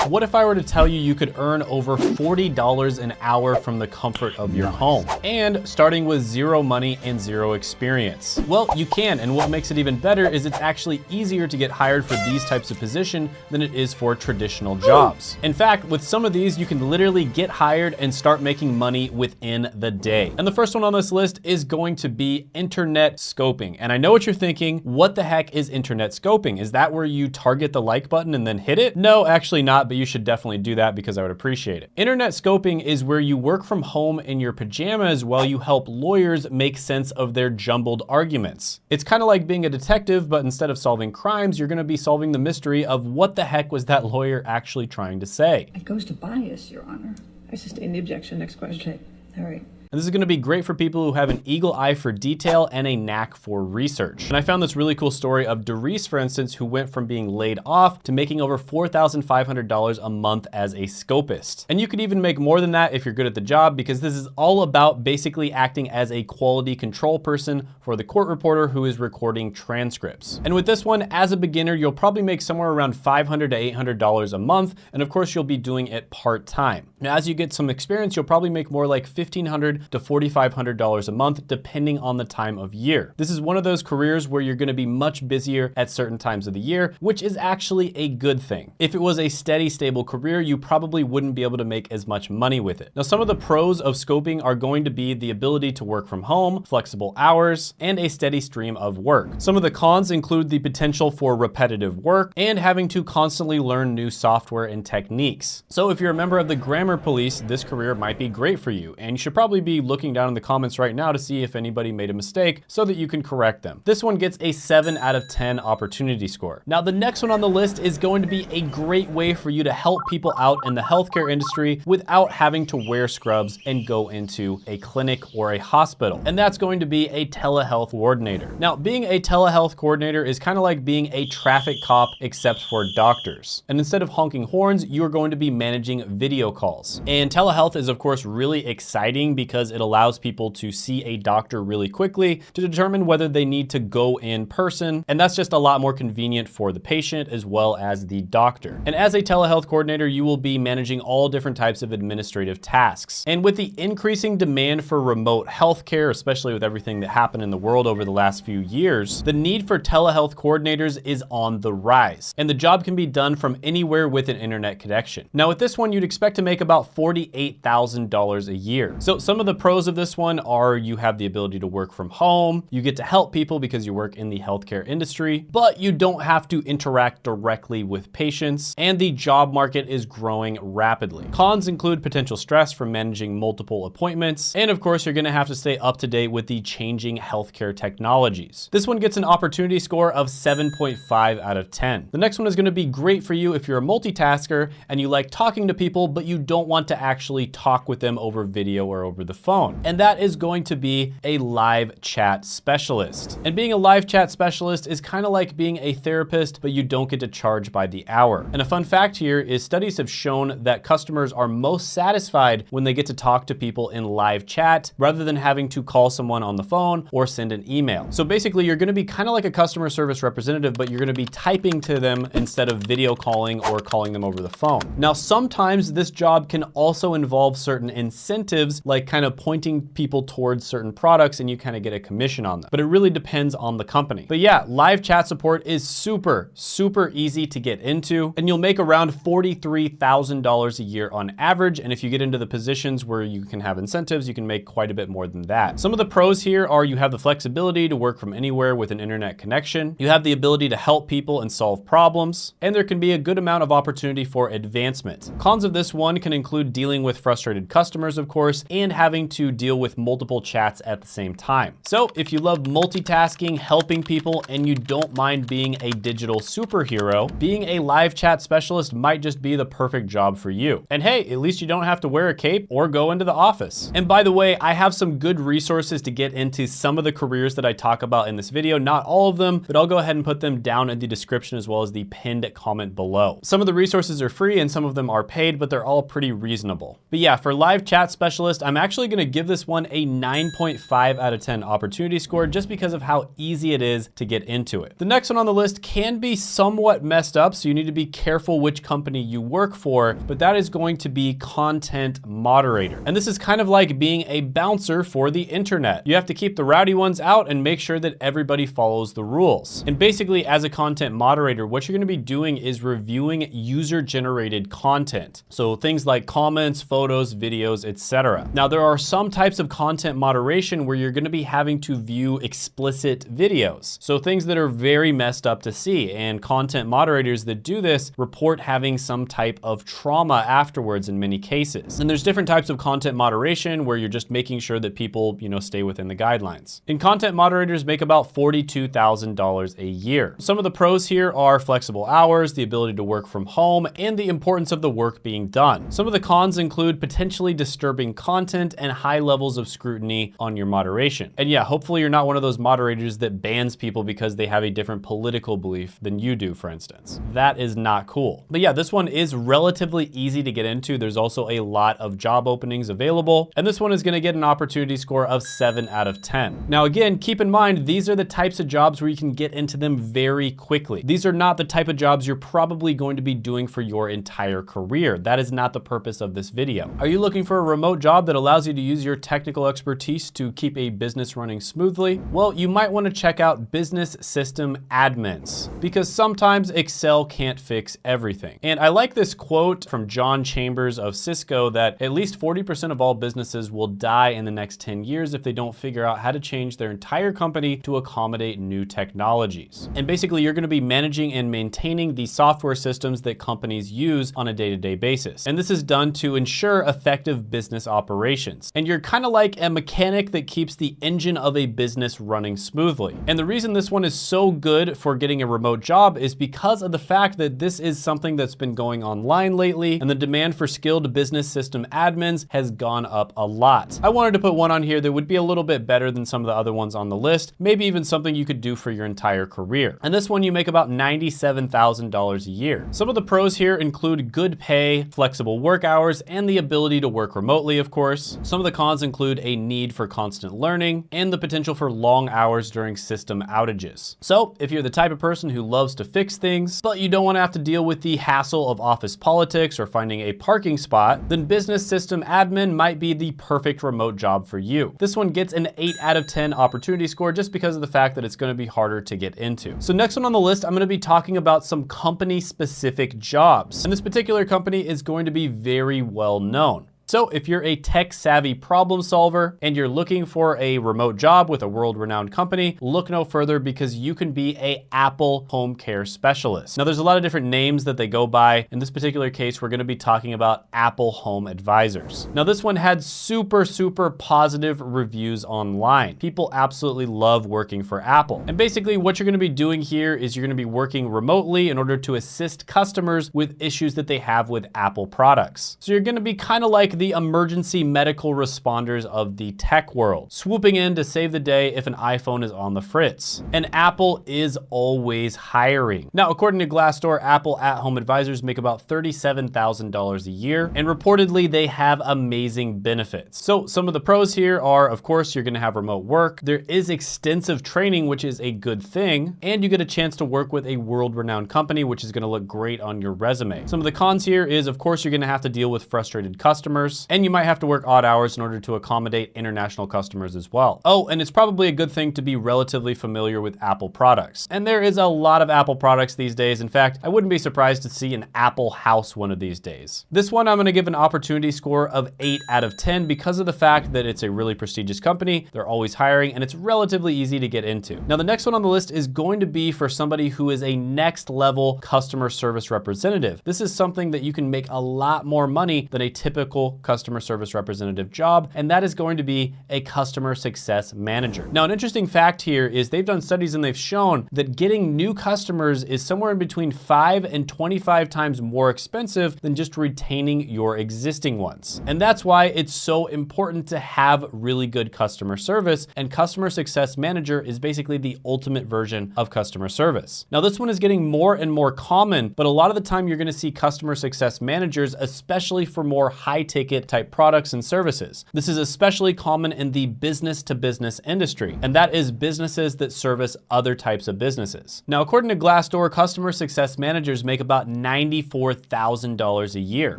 What if I were to tell you you could earn over $40 an hour from the comfort of your home, and starting with zero money and zero experience? Well, you can, and what makes it even better is it's actually easier to get hired for these types of position than it is for traditional jobs. In fact, with some of these, you can literally get hired and start making money within the day. And the first one on this list is going to be internet scoping. And I know what you're thinking, what the heck is internet scoping? Is that where you target the like button and then hit it? No, actually not, but you should definitely do that because I would appreciate it. Internet scoping is where you work from home in your pajamas while you help lawyers make sense of their jumbled arguments. It's kind of like being a detective, but instead of solving crimes, you're going to be solving the mystery of what the heck was that lawyer actually trying to say. It goes to bias, Your Honor. I sustain the objection. Next question. All right. And this is going to be great for people who have an eagle eye for detail and a knack for research. And I found this really cool story of Doris, for instance, who went from being laid off to making over $4,500 a month as a scopist. And you could even make more than that if you're good at the job, because this is all about basically acting as a quality control person for the court reporter who is recording transcripts. And with this one, as a beginner, you'll probably make somewhere around $500 to $800 a month. And of course, you'll be doing it part-time. Now, as you get some experience, you'll probably make more like $1,500 to $4,500 a month, depending on the time of year. This is one of those careers where you're gonna be much busier at certain times of the year, which is actually a good thing. If it was a steady, stable career, you probably wouldn't be able to make as much money with it. Now, some of the pros of scoping are going to be the ability to work from home, flexible hours, and a steady stream of work. Some of the cons include the potential for repetitive work and having to constantly learn new software and techniques. So if you're a member of the grammar police, this career might be great for you, and you should probably be looking down in the comments right now to see if anybody made a mistake so that you can correct them. This one gets a 7 out of 10 opportunity score. Now, the next one on the list is going to be a great way for you to help people out in the healthcare industry without having to wear scrubs and go into a clinic or a hospital. And that's going to be a telehealth coordinator. Now, being a telehealth coordinator is kind of like being a traffic cop, except for doctors. And instead of honking horns, you are going to be managing video calls. And telehealth is, of course, really exciting because it allows people to see a doctor really quickly to determine whether they need to go in person. And that's just a lot more convenient for the patient as well as the doctor. And as a telehealth coordinator, you will be managing all different types of administrative tasks. And with the increasing demand for remote healthcare, especially with everything that happened in the world over the last few years, the need for telehealth coordinators is on the rise. And the job can be done from anywhere with an internet connection. Now, with this one, you'd expect to make about $48,000 a year. So some of the pros of this one are you have the ability to work from home, you get to help people because you work in the healthcare industry, but you don't have to interact directly with patients, and the job market is growing rapidly. Cons include potential stress from managing multiple appointments, and of course, you're gonna have to stay up to date with the changing healthcare technologies. This one gets an opportunity score of 7.5 out of 10. The next one is gonna be great for you if you're a multitasker and you like talking to people, but you don't want to actually talk with them over video or over the phone. And that is going to be a live chat specialist. And being a live chat specialist is kind of like being a therapist, but you don't get to charge by the hour. And a fun fact here is studies have shown that customers are most satisfied when they get to talk to people in live chat rather than having to call someone on the phone or send an email. So basically, you're gonna be kind of like a customer service representative, but you're gonna be typing to them instead of video calling or calling them over the phone. Now, sometimes this job can also involve certain incentives, like kind of pointing people towards certain products and you kind of get a commission on them. But it really depends on the company. But yeah, live chat support is super easy to get into, and you'll make around $43,000 a year on average. And if you get into the positions where you can have incentives, you can make quite a bit more than that. Some of the pros here are you have the flexibility to work from anywhere with an internet connection. You have the ability to help people and solve problems, and there can be a good amount of opportunity for advancement. Cons of this one can include dealing with frustrated customers, of course, and having to deal with multiple chats at the same time. So if you love multitasking, helping people, and you don't mind being a digital superhero, being a live chat specialist might just be the perfect job for you. And hey, at least you don't have to wear a cape or go into the office. And by the way, I have some good resources to get into some of the careers that I talk about in this video, not all of them, but I'll go ahead and put them down in the description as well as the pinned comment below. Some of the resources are free and some of them are paid, but they're all pretty reasonable. But yeah, for live chat specialist, I'm actually actually gonna give this one a 9.5 out of 10 opportunity score just because of how easy it is to get into it. The next one on the list can be somewhat messed up, so you need to be careful which company you work for, but that is going to be content moderator. And this is kind of like being a bouncer for the internet. You have to keep the rowdy ones out and make sure that everybody follows the rules. And basically, as a content moderator, what you're gonna be doing is reviewing user-generated content. So things like comments, photos, videos, etc. Now, there are some types of content moderation where you're gonna be having to view explicit videos. So things that are very messed up to see, and content moderators that do this report having some type of trauma afterwards in many cases. And there's different types of content moderation where you're just making sure that people, stay within the guidelines. And content moderators make about $42,000 a year. Some of the pros here are flexible hours, the ability to work from home, and the importance of the work being done. Some of the cons include potentially disturbing content and high levels of scrutiny on your moderation. And yeah, hopefully you're not one of those moderators that bans people because they have a different political belief than you do, for instance. That is not cool. But yeah, this one is relatively easy to get into. There's also a lot of job openings available, and this one is gonna get an opportunity score of 7 out of 10. Now again, keep in mind, these are the types of jobs where you can get into them very quickly. These are not the type of jobs you're probably going to be doing for your entire career. That is not the purpose of this video. Are you looking for a remote job that allows you to use your technical expertise to keep a business running smoothly? Well, you might want to check out business system admins, because sometimes Excel can't fix everything. And I like this quote from John Chambers of Cisco that at least 40% of all businesses will die in the next 10 years if they don't figure out how to change their entire company to accommodate new technologies. And basically, you're going to be managing and maintaining the software systems that companies use on a day-to-day basis. And this is done to ensure effective business operations. And you're kind of like a mechanic that keeps the engine of a business running smoothly. And the reason this one is so good for getting a remote job is because of the fact that this is something that's been going online lately, and the demand for skilled business system admins has gone up a lot. I wanted to put one on here that would be a little bit better than some of the other ones on the list, maybe even something you could do for your entire career. And this one you make about $97,000 a year. Some of the pros here include good pay, flexible work hours, and the ability to work remotely, of course. Some of the cons include a need for constant learning and the potential for long hours during system outages. So if you're the type of person who loves to fix things, but you don't want to have to deal with the hassle of office politics or finding a parking spot, then business system admin might be the perfect remote job for you. This one gets an 8 out of 10 opportunity score just because of the fact that it's going to be harder to get into. So next one on the list, I'm going to be talking about some company specific jobs. And this particular company is going to be very well known. So if you're a tech-savvy problem solver and you're looking for a remote job with a world-renowned company, look no further because you can be an Apple home care specialist. Now there's a lot of different names that they go by. In this particular case, we're gonna be talking about Apple Home Advisors. Now this one had super positive reviews online. People absolutely love working for Apple. And basically what you're gonna be doing here is you're gonna be working remotely in order to assist customers with issues that they have with Apple products. So you're gonna be kind of like the emergency medical responders of the tech world, swooping in to save the day if an iPhone is on the fritz. And Apple is always hiring. Now, according to Glassdoor, Apple at-home advisors make about $37,000 a year, and reportedly they have amazing benefits. So some of the pros here are, of course, you're gonna have remote work. There is extensive training, which is a good thing, and you get a chance to work with a world-renowned company, which is gonna look great on your resume. Some of the cons here is, of course, you're gonna have to deal with frustrated customers, and you might have to work odd hours in order to accommodate international customers as well. Oh, and it's probably a good thing to be relatively familiar with Apple products. And there is a lot of Apple products these days. In fact, I wouldn't be surprised to see an Apple house one of these days. This one I'm gonna give an opportunity score of 8 out of 10 because of the fact that it's a really prestigious company, they're always hiring, and it's relatively easy to get into. Now the next one on the list is going to be for somebody who is a next level customer service representative. This is something that you can make a lot more money than a typical customer service representative job, and that is going to be a customer success manager. Now, an interesting fact here is they've done studies and they've shown that getting new customers is somewhere in between 5 and 25 times more expensive than just retaining your existing ones. And that's why it's so important to have really good customer service, and customer success manager is basically the ultimate version of customer service. Now, this one is getting more and more common, but a lot of the time you're gonna see customer success managers, especially for more high-ticket ticket type products and services. This is especially common in the business to business industry, and that is businesses that service other types of businesses. Now, according to Glassdoor, customer success managers make about $94,000 a year.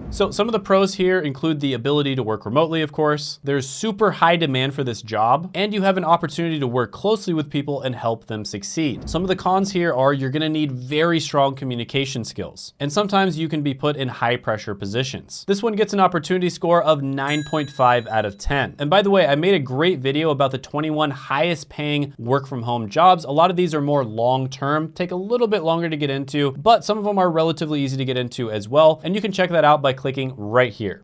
So some of the pros here include the ability to work remotely, of course. There's super high demand for this job, and you have an opportunity to work closely with people and help them succeed. Some of the cons here are you're gonna need very strong communication skills, and sometimes you can be put in high pressure positions. This one gets an opportunity score of 9.5 out of 10. And by the way, I made a great video about the 21 highest paying work from home jobs. A lot of these are more long-term, take a little bit longer to get into, but some of them are relatively easy to get into as well. And you can check that out by clicking right here.